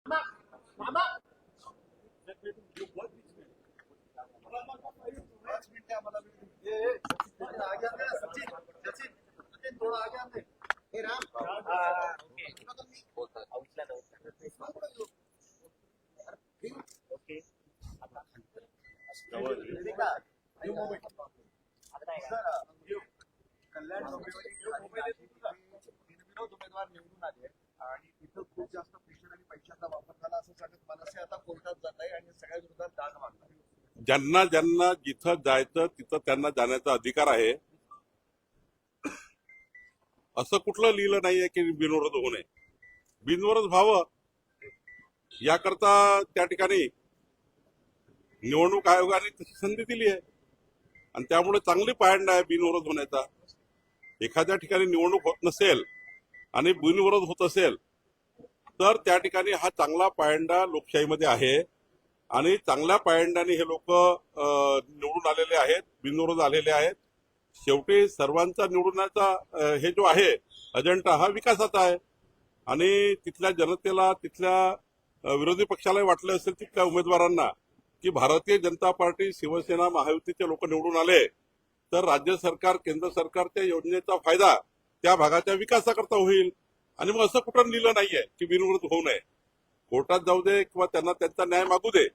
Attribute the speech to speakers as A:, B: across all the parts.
A: कल्याण बिनविरोध उमेदवार निवडून आले आणि तिथं खूप जास्त प्रेशर आणि पैशाचा वापर झाला असं सांगत मनसे आता कोर्टात जात आहे आणि सगळ्या विरोधात दाद मागणार.
B: ज्यांना ज्यांना जिथं जायचं तिथं त्यांना जाण्याचा अधिकार आहे. असं कुठलं लिहिलं नाहीये की बिनविरोध होऊ नये. बिनविरोध व्हावं याकरता त्या ठिकाणी निवडणूक आयोगाने तशी संधी दिली आहे आणि त्यामुळे चांगली पायंडा आहे बिनविरोध होण्याचा. एखाद्या ठिकाणी निवडणूक होत नसेल आणि बिनविरोध होत असेल तर त्या ठिकाणी हा चांगला पायंडा लोकशाहीमध्ये आहे आणि चांगल्या पायंड्याने हे लोक निवडून आलेले आहेत, बिनविरोध आलेले आहेत. शेवटी सर्वांचा निवडण्याचा हे जो आहे अजेंडा हा विकासाचा आहे आणि तिथल्या जनतेला, तिथल्या विरोधी पक्षालाही वाटलं असेल तिथल्या उमेदवारांना की भारतीय जनता पार्टी, शिवसेना, महायुतीचे लोक निवडून आले तर राज्य सरकार, केंद्र सरकारच्या योजनेचा फायदा त्या भागाच्या विकासाकरता होईल. आणि मग असं कुठं लिहिलं नाहीये की बिनविरोध होऊ नये. कोर्टात जाऊ दे किंवा त्यांना त्यांचा न्याय मागू दे,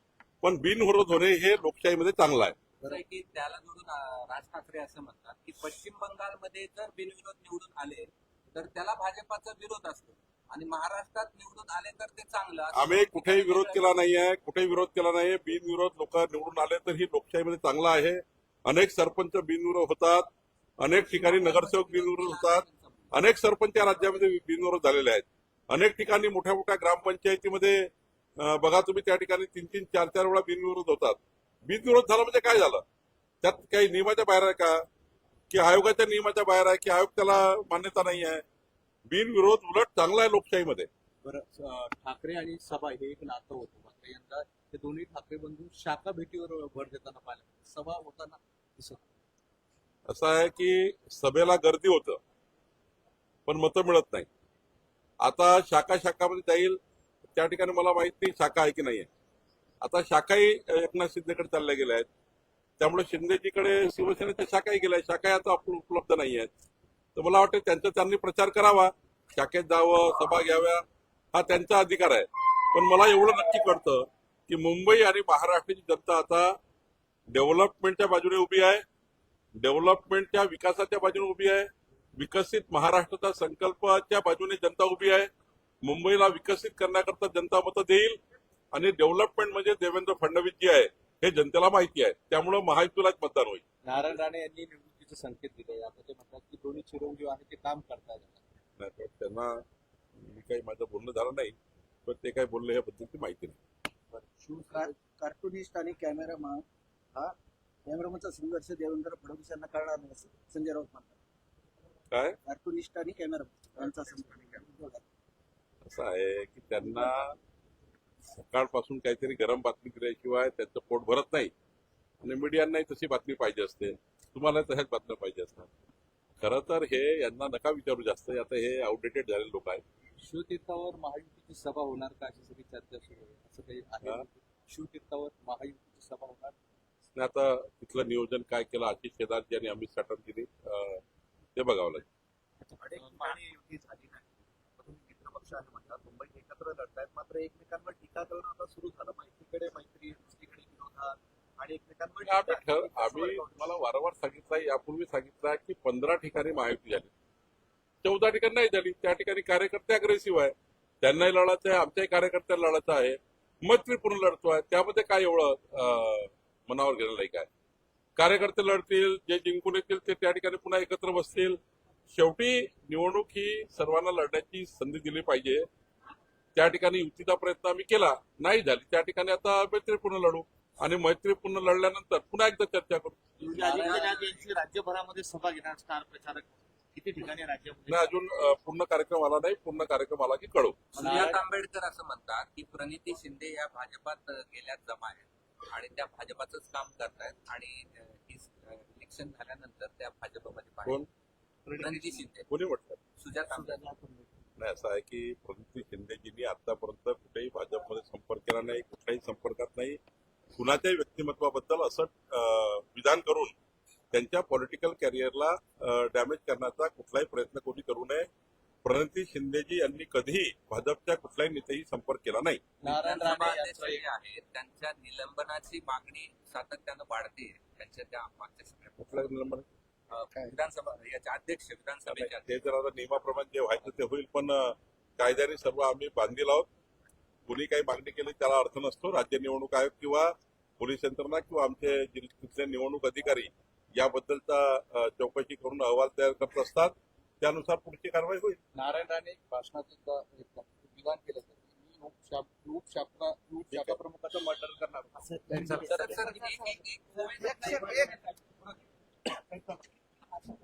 B: पण बिनविरोध होणे हे लोकशाहीमध्ये चांगलं आहे.
C: की त्याला जोडून राज ठाकरे असं म्हणतात की पश्चिम बंगालमध्ये जर बिनविरोध निवडून आले तर त्याला भाजपाचा विरोध असतो आणि महाराष्ट्रात निवडून आले तर ते चांगलं.
B: आम्ही कुठेही विरोध केला नाहीये, कुठेही विरोध केला नाहीये. बिनविरोध लोक निवडून आले तर ही लोकशाहीमध्ये चांगलं आहे. अनेक सरपंच बिनविरोध होतात, अनेक ठिकाणी नगरसेवक बिनविरोध होतात, अनेक सरपंच या राज्यामध्ये बिनविरोध झालेले आहेत. अनेक ठिकाणी मोठ्या मोठ्या ग्रामपंचायतीमध्ये बघा तुम्ही त्या ठिकाणी 3-3, 4-4 वेळा बिनविरोध होतात. बिनविरोध झाला म्हणजे काय झालं? त्यात काही नियमाच्या बाहेर आहे का, की आयोगाच्या नियमाच्या बाहेर आहे, की आयोग त्याला मान्यता नाही आहे? बिनविरोध उलट चांगला आहे लोकशाहीमध्ये.
D: बरं, ठाकरे आणि सभा हे एक नातं होतं. मात्र यंदा ते दोन्ही ठाकरे बंधू शाखा भेटीवर भर देताना पाहिलं, सभा होताना दिसत.
B: असं आहे की सभेला गर्दी होतं पण मतं मिळत नाही. आता शाखामध्ये जाईल त्या ठिकाणी मला माहित नाही शाखा आहे की नाही आहे. आता शाखाही एकनाथ शिंदेकडे चालल्या गेल्या आहेत, त्यामुळे शिंदेजीकडे शिवसेनेच्या शाखाही गेल्या आहेत. शाखा आता उपलब्ध नाही आहेत. तर मला वाटतं त्यांचा त्यांनी प्रचार करावा, शाखेत जावं, सभा घ्याव्या, हा त्यांचा अधिकार आहे. पण मला एवढं नक्की कळतं की मुंबई आणि महाराष्ट्राची जनता आता डेव्हलपमेंटच्या बाजूने उभी आहे, डेव्हलपमेंटच्या विकासाच्या बाजूने उभी आहे, विकसित महाराष्ट्राचा संकल्पाच्या बाजूने जनता उभी आहे. मुंबईला विकसित करण्याकरता जनता मतं देईल आणि डेव्हलपमेंट म्हणजे देवेंद्र फडणवीस जी आहे हे जनतेला माहिती आहे. त्यामुळे महायुतीलाच मतदान होईल.
D: नारायण राणे यांनी निवडणुकीचे संकेत दिले. आता ते म्हणतात की दोन्ही चिरंजीव आहे ते काम करतात.
B: त्यांना मी काही माझं बोलणं झालं नाही, पण ते काय बोलले याबद्दलची माहिती नाही.
A: कार्टुनिस्ट आणि कॅमेरामॅन कॅमेरामॅनचा संघर्ष देवेंद्र फडणवीस यांना कळणार नाही असं संजय राऊत म्हणतात.
B: काय
A: कार्टुनिस्ट आणि कॅमेरामॅन यांचा संघर्ष
B: असं आहे की त्यांना सकाळपासून काहीतरी गरम बातमी दिल्याशिवाय त्यांचं पोट भरत नाही आणि मीडियांनाही तशी बातमी पाहिजे असते, तुम्हाला तशाच बातम्या पाहिजे असतात. खरं तर हे यांना नका विचारू जास्त, आता हे आउटडेटेड झालेले लोक आहेत.
D: शिवतीर्थावर महायुतीची सभा होणार का अशी सगळी चर्चा सुरू आहे, असं काही आहे? शिवतीर्थावर महायुतीची सभा होणार
B: आणि आता तिथलं नियोजन काय केलं आशिष शेलारजी आणि अमित साटमजींनी ते बघावं लागेल.
A: पक्ष आहे म्हणतात मुंबईत एकत्र लढतायत, मात्र एकमेकांवर टीका करणं आता सुरू झालं. मैत्रीकडे मैत्री, दुसरीकडे विरोधात आणि एकमेकांवर.
B: आम्ही मला वारंवार सांगितलं, यापूर्वी सांगितलं की 15 ठिकाणी महायुती झाली, 14 ठिकाणी नाही झाली. त्या ठिकाणी कार्यकर्ते अग्रेसिव्ह आहे, त्यांनाही लढायचं आहे, आमच्याही कार्यकर्त्यांना लढायचं आहे, मैत्रीपूर्ण लढतोय. त्यामध्ये काय एवढं मनावर घेणं नाही. काय कार्यकर्ते लढतील, जे जिंकून येतील ते त्या ठिकाणी पुन्हा एकत्र बसतील. शेवटी निवडणूक ही सर्वांना लढण्याची संधी दिली पाहिजे. त्या ठिकाणी युतीचा प्रयत्न आम्ही केला, नाही झाली. त्या ठिकाणी आता मैत्रीपूर्ण लढू आणि मैत्रीपूर्ण लढल्यानंतर पुन्हा एकदा चर्चा करू.
D: राज्यभरामध्ये सभा घेणार स्टार प्रचारक किती ठिकाणी राज्यामध्ये?
B: अजून पूर्ण कार्यक्रम आला नाही, पूर्ण कार्यक्रम आला की कळू.
C: सुजात आंबेडकर असं म्हणतात की प्रणिती शिंदे या भाजपात गेल्यात जमा आहेत आणि त्या भाजपाचंच काम करतायत आणि इलेक्शन झाल्यानंतर त्या भाजपमध्ये
B: कोण?
C: प्रणिती शिंदे.
B: कोणी म्हटलं?
C: सुजात आंबेडकर.
B: नाही, असं आहे की प्रणिती शिंदेजींनी आतापर्यंत कुठेही भाजप केला नाही, कुठल्याही संपर्कात नाही. कुणाच्याही व्यक्तिमत्वाबद्दल असं विधान करून त्यांच्या पॉलिटिकल कॅरियरला डॅमेज करण्याचा कुठलाही प्रयत्न कोणी करू नये. प्रणिती शिंदेजी यांनी कधीही भाजपच्या कुठल्याही नेत्याशी संपर्क केला नाही.
D: नारायण
C: विधानसभा
D: राणे
C: अध्यक्ष
D: यांचं
C: जे आहेत त्यांच्या निलंबनाची मागणी सातत्यानं वाढते. त्यांच्या त्या मागच्या सगळ्या
B: कुठल्या निलंबन
C: विधानसभा याचे अध्यक्ष विधानसभेचे
B: ते जर आता नियमाप्रमाणे जे व्हायचं ते होईल, पण कायद्याने सर्व आम्ही बांधील आहोत. कुणी काही मागणी केली त्याला अर्थ नसतो. राज्य निवडणूक आयोग किंवा पोलीस यंत्रणा किंवा आमचे तिथले निवडणूक अधिकारी याबद्दलचा चौकशी करून अहवाल तयार करत असतात. त्यानुसार पुढची कारवाई होईल.
D: नारायण राणे भाषणात एक विधान केलं होतं की मी शाखा प्रमुखाचं मर्डर करणार असं त्यांचं
C: सर, एक